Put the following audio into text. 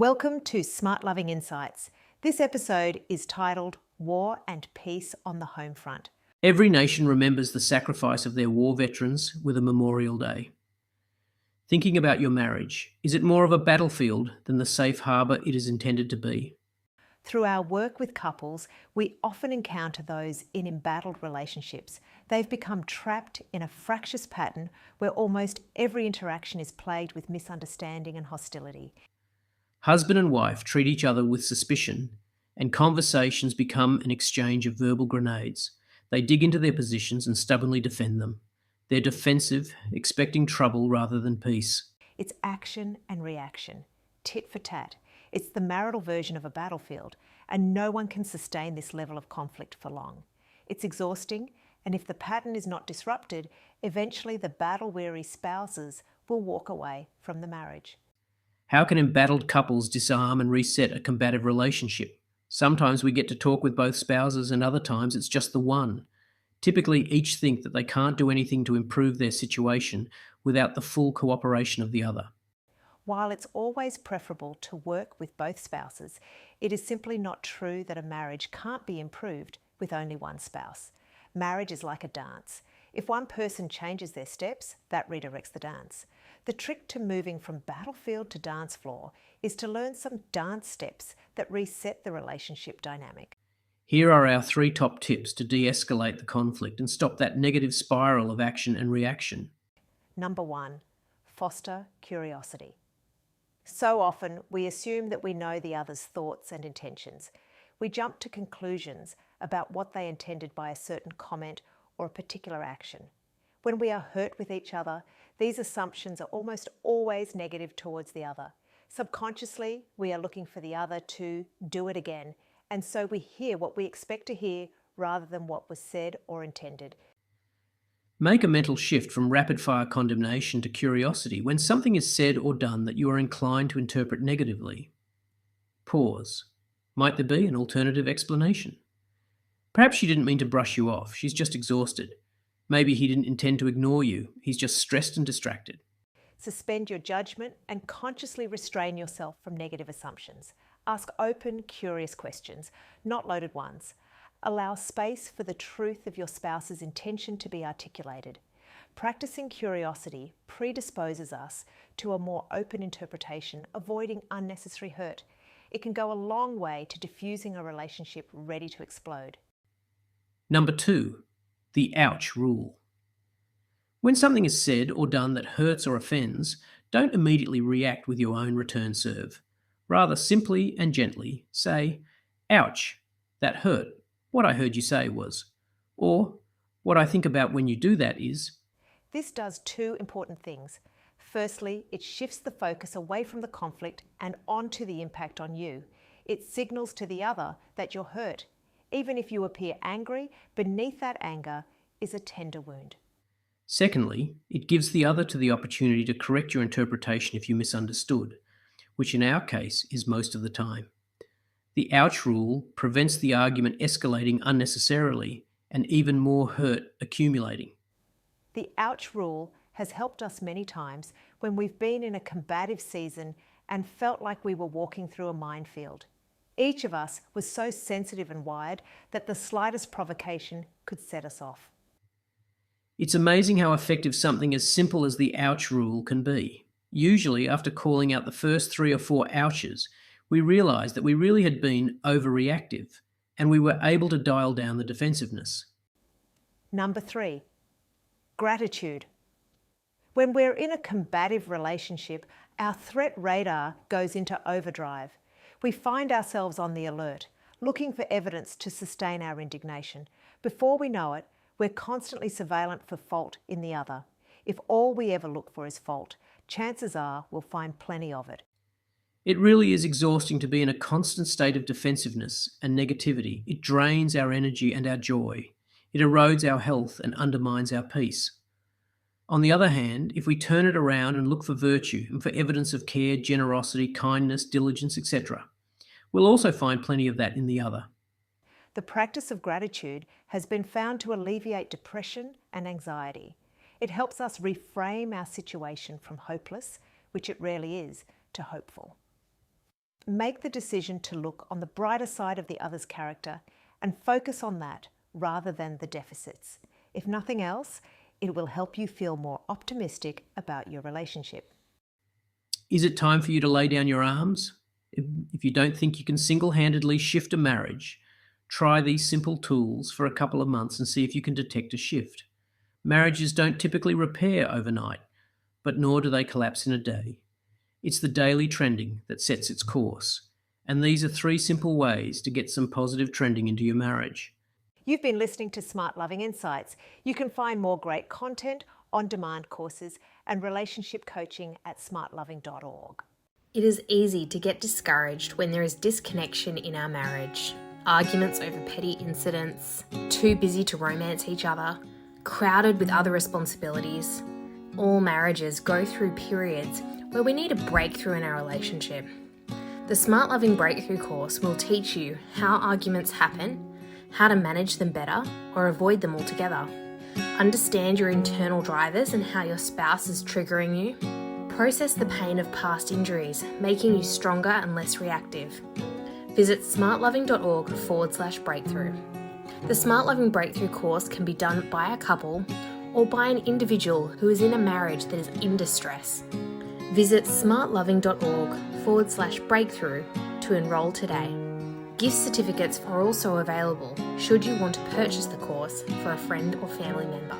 Welcome to SmartLoving Insights. This episode is titled War and Peace on the Home Front. Every nation remembers the sacrifice of their war veterans with a Memorial Day. Thinking about your marriage, is it more of a battlefield than the safe harbour it is intended to be? Through our work with couples, we often encounter those in embattled relationships. They've become trapped in a fractious pattern where almost every interaction is plagued with misunderstanding and hostility. Husband and wife treat each other with suspicion, and conversations become an exchange of verbal grenades. They dig into their positions and stubbornly defend them. They're defensive, expecting trouble rather than peace. It's action and reaction, tit for tat. It's the marital version of a battlefield, and no one can sustain this level of conflict for long. It's exhausting, and if the pattern is not disrupted, eventually the battle-weary spouses will walk away from the marriage. How can embattled couples disarm and reset a combative relationship? Sometimes we get to talk with both spouses, and other times it's just the one. Typically, each think that they can't do anything to improve their situation without the full cooperation of the other. While it's always preferable to work with both spouses, it is simply not true that a marriage can't be improved with only one spouse. Marriage is like a dance. If one person changes their steps, that redirects the dance. The trick to moving from battlefield to dance floor is to learn some dance steps that reset the relationship dynamic. Here are our 3 top tips to de-escalate the conflict and stop that negative spiral of action and reaction. Number 1, foster curiosity. So often we assume that we know the other's thoughts and intentions. We jump to conclusions about what they intended by a certain comment or a particular action. When we are hurt with each other, these assumptions are almost always negative towards the other. Subconsciously, we are looking for the other to do it again, and so we hear what we expect to hear rather than what was said or intended. Make a mental shift from rapid-fire condemnation to curiosity when something is said or done that you are inclined to interpret negatively. Pause. Might there be an alternative explanation? Perhaps she didn't mean to brush you off, she's just exhausted. Maybe he didn't intend to ignore you, he's just stressed and distracted. Suspend your judgment and consciously restrain yourself from negative assumptions. Ask open, curious questions, not loaded ones. Allow space for the truth of your spouse's intention to be articulated. Practicing curiosity predisposes us to a more open interpretation, avoiding unnecessary hurt. It can go a long way to diffusing a relationship ready to explode. Number 2, the ouch rule. When something is said or done that hurts or offends, don't immediately react with your own return serve. Rather, simply and gently say, "Ouch, that hurt. What I heard you say was," or "What I think about when you do that is." This does 2 important things. Firstly, it shifts the focus away from the conflict and onto the impact on you. It signals to the other that you're hurt. Even if you appear angry, beneath that anger is a tender wound. Secondly, it gives the other the opportunity to correct your interpretation if you misunderstood, which in our case is most of the time. The ouch rule prevents the argument escalating unnecessarily and even more hurt accumulating. The ouch rule has helped us many times when we've been in a combative season and felt like we were walking through a minefield. Each of us was so sensitive and wired that the slightest provocation could set us off. It's amazing how effective something as simple as the ouch rule can be. Usually, after calling out the first 3 or 4 ouches, we realised that we really had been overreactive and we were able to dial down the defensiveness. Number 3, gratitude. When we're in a combative relationship, our threat radar goes into overdrive. We find ourselves on the alert, looking for evidence to sustain our indignation. Before we know it, we're constantly surveillant for fault in the other. If all we ever look for is fault, chances are we'll find plenty of it. It really is exhausting to be in a constant state of defensiveness and negativity. It drains our energy and our joy. It erodes our health and undermines our peace. On the other hand, if we turn it around and look for virtue and for evidence of care, generosity, kindness, diligence, etc., we'll also find plenty of that in the other. The practice of gratitude has been found to alleviate depression and anxiety. It helps us reframe our situation from hopeless, which it rarely is, to hopeful. make the decision to look on the brighter side of the other's character and focus on that rather than the deficits. If nothing else, it will help you feel more optimistic about your relationship. Is it time for you to lay down your arms? If you don't think you can single-handedly shift a marriage, try these simple tools for a couple of months and see if you can detect a shift. Marriages don't typically repair overnight, but nor do they collapse in a day. It's the daily trending that sets its course. And these are 3 simple ways to get some positive trending into your marriage. You've been listening to Smart Loving Insights. You can find more great content, on-demand courses, and relationship coaching at smartloving.org. It is easy to get discouraged when there is disconnection in our marriage. Arguments over petty incidents, too busy to romance each other, crowded with other responsibilities. All marriages go through periods where we need a breakthrough in our relationship. The Smart Loving Breakthrough course will teach you how arguments happen, how to manage them better or avoid them altogether. Understand your internal drivers and how your spouse is triggering you. Process the pain of past injuries, making you stronger and less reactive. Visit smartloving.org/breakthrough. The Smart Loving Breakthrough course can be done by a couple or by an individual who is in a marriage that is in distress. Visit smartloving.org/breakthrough to enrol today. Gift certificates are also available should you want to purchase the course for a friend or family member.